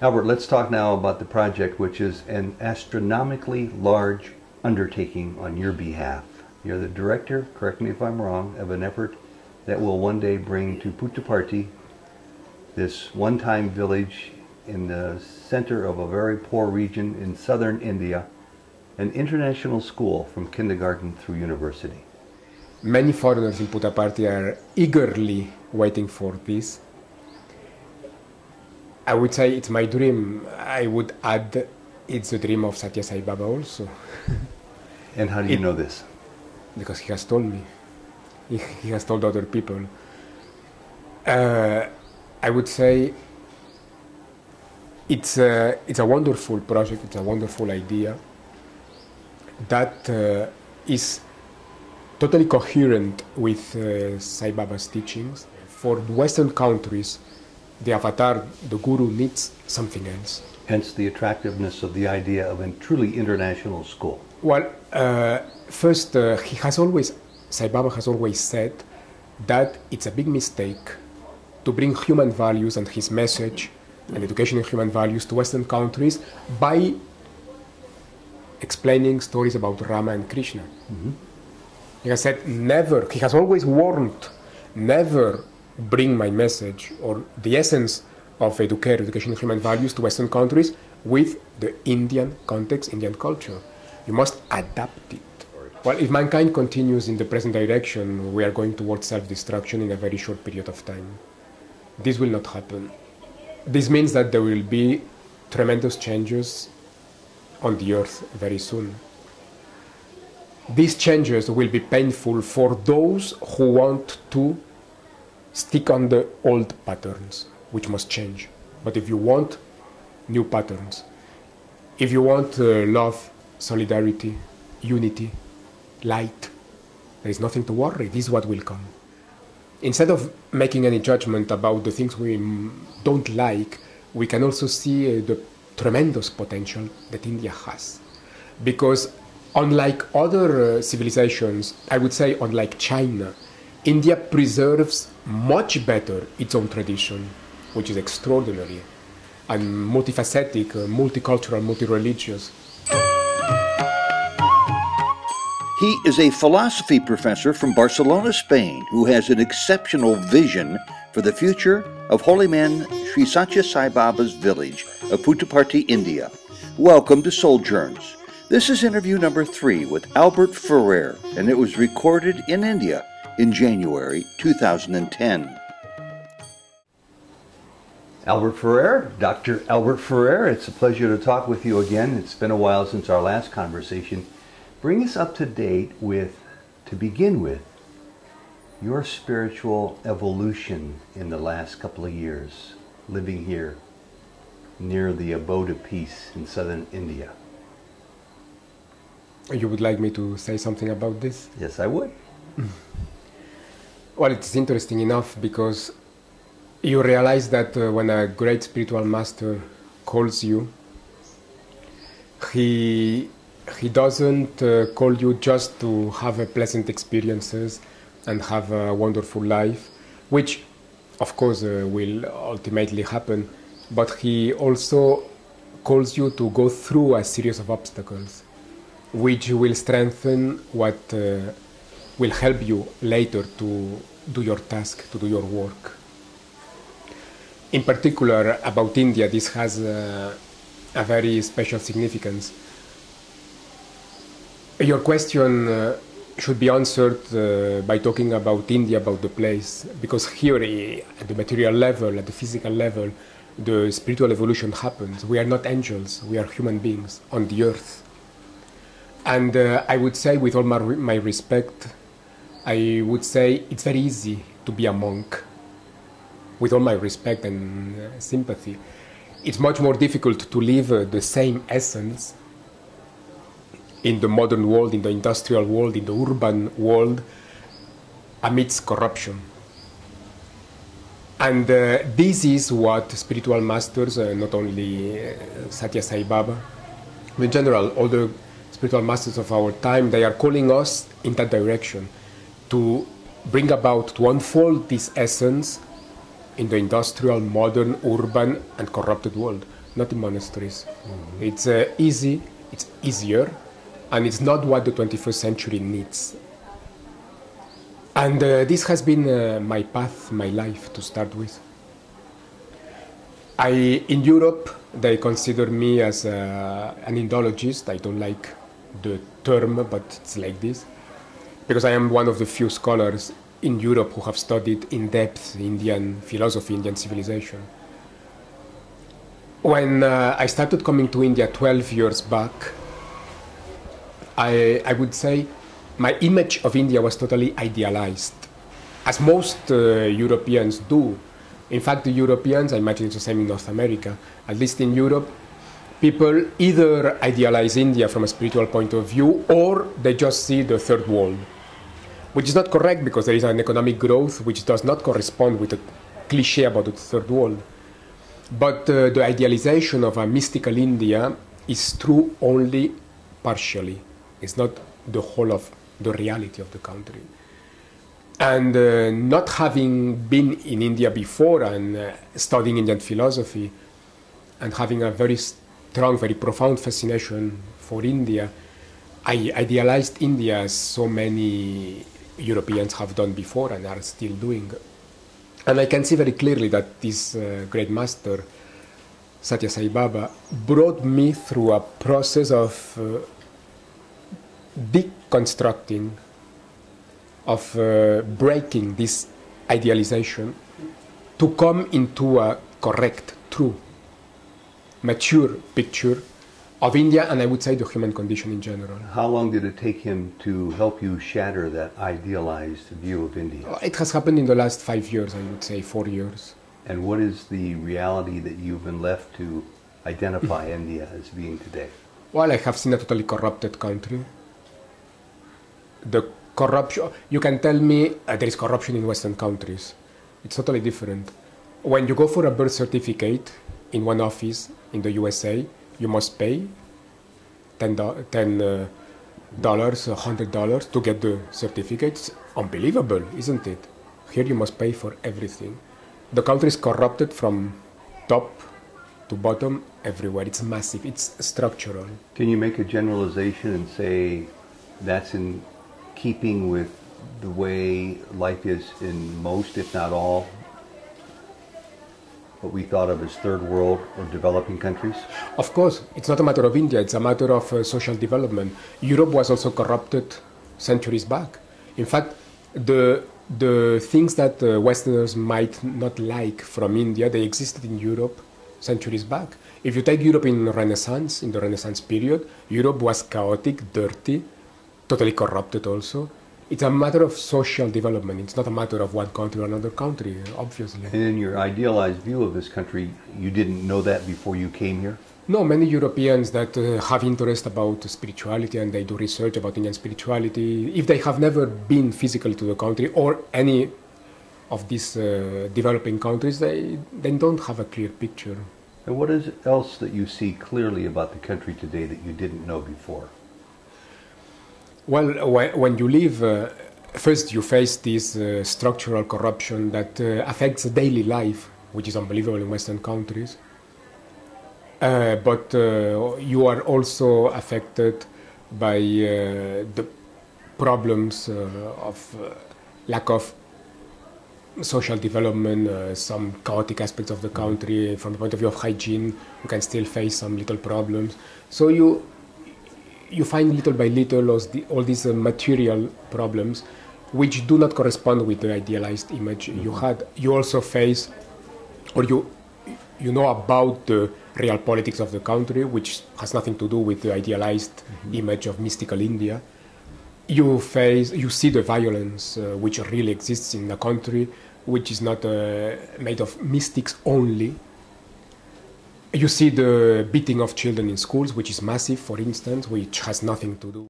Albert, let's talk now about the project, which is an astronomically large undertaking on your behalf. You're the director, correct me if I'm wrong, of an effort that will one day bring to Puttaparthi, this one-time village in the center of a very poor region in southern India, an international school from kindergarten through university. Many foreigners in Puttaparthi are eagerly waiting for this. I would say it's my dream. I would add it's the dream of Satya Sai Baba also. And how do you know this? Because he has told me. He has told other people. I would say it's a wonderful project, it's a wonderful idea that is totally coherent with Sai Baba's teachings. For Western countries, the avatar, the guru, needs something else. Hence the attractiveness of the idea of a truly international school. Well, first, Sai Baba has always said that it's a big mistake to bring human values and his message and education in human values to Western countries by explaining stories about Rama and Krishna. Mm-hmm. He has said never, he has always warned, never bring my message or the essence of education in human values to Western countries with the Indian context, Indian culture. You must adapt it. Well, if mankind continues in the present direction, we are going towards self-destruction in a very short period of time. This will not happen. This means that there will be tremendous changes on the earth very soon. These changes will be painful for those who want to stick on the old patterns, which must change. But if you want new patterns, if you want love, solidarity, unity, light, there is nothing to worry. This is what will come. Instead of making any judgment about the things we don't like, we can also see the tremendous potential that India has. Because unlike other civilizations, I would say unlike China, India preserves much better its own tradition, which is extraordinary, and multifacetic, multicultural, multireligious. He is a philosophy professor from Barcelona, Spain, who has an exceptional vision for the future of holy man Sri Satya Sai Baba's village of Puttaparthi, India. Welcome to Souljourns. This is interview number 3 with Alber Ferrer, and it was recorded in India in January 2010. Alber Ferrer, Dr. Alber Ferrer, it's a pleasure to talk with you again. It's been a while since our last conversation. Bring us up to date with, to begin with, your spiritual evolution in the last couple of years, living here near the abode of peace in southern India. You would like me to say something about this? Yes, I would. Well, it's interesting enough because you realize that when a great spiritual master calls you, he doesn't call you just to have pleasant experiences and have a wonderful life, which of course will ultimately happen, but he also calls you to go through a series of obstacles which will strengthen what will help you later to do your task, to do your work. In particular, about India, this has a very special significance. Your question should be answered by talking about India, about the place, because here at the material level, at the physical level, the spiritual evolution happens. We are not angels, we are human beings on the earth. And I would say, with all my respect, I would say it's very easy to be a monk. With all my respect and sympathy, it's much more difficult to live the same essence in the modern world, in the industrial world, in the urban world, amidst corruption. And this is what spiritual masters, not only Satya Sai Baba, but in general, all the spiritual masters of our time, they are calling us in that direction, to bring about, to unfold this essence in the industrial, modern, urban, and corrupted world. not in monasteries. It's easy, it's easier, and it's not what the 21st century needs. And this has been my path, my life to start with. In Europe, they consider me as an Indologist. I don't like the term, but it's like this. Because I am one of the few scholars in Europe who have studied in depth Indian philosophy, Indian civilization. When I started coming to India 12 years back, I would say my image of India was totally idealized, as most Europeans do. In fact, the Europeans, I imagine it's the same in North America, at least in Europe, people either idealize India from a spiritual point of view or they just see the third world, which is not correct because there is an economic growth which does not correspond with the cliche about the third world. But the idealization of a mystical India is true only partially. It's not the whole of the reality of the country. And not having been in India before and studying Indian philosophy and having a very strong, very profound fascination for India, I idealized India as so many Europeans have done before and are still doing. And I can see very clearly that this great master, Satya Sai Baba, brought me through a process of deconstructing, of breaking this idealization to come into a correct, true, mature picture of India, and I would say the human condition in general. How long did it take him to help you shatter that idealized view of India? It has happened in the last 5 years, I would say 4 years. And what is the reality that you've been left to identify India as being today? Well, I have seen a totally corrupted country. The corruption, you can tell me there is corruption in Western countries. It's totally different. When you go for a birth certificate in one office in the USA, you must pay $10, $100 to get the certificate. It's unbelievable, isn't it? Here you must pay for everything. The country is corrupted from top to bottom everywhere. It's massive, it's structural. Can you make a generalization and say that's in keeping with the way life is in most, if not all, what we thought of as third world or developing countries? Of course, it's not a matter of India, it's a matter of social development. Europe was also corrupted centuries back. In fact, the things that Westerners might not like from India, they existed in Europe centuries back. If you take Europe in Renaissance, in the Renaissance period, Europe was chaotic, dirty, totally corrupted also. It's a matter of social development. It's not a matter of one country or another country, obviously. And in your idealized view of this country, you didn't know that before you came here? No, many Europeans that have interest about spirituality and they do research about Indian spirituality, if they have never been physically to the country or any of these developing countries, they don't have a clear picture. And what is else that you see clearly about the country today that you didn't know before? Well, when you live, first you face this structural corruption that affects daily life, which is unbelievable in Western countries. But you are also affected by the problems of lack of social development, some chaotic aspects of the country. From the point of view of hygiene, you can still face some little problems. So you find little by little all these material problems which do not correspond with the idealized image you had. You also face, or you know about the real politics of the country, which has nothing to do with the idealized image of mystical India. You see the violence which really exists in the country, which is not made of mystics only. You see the beating of children in schools, which is massive, for instance, which has nothing to do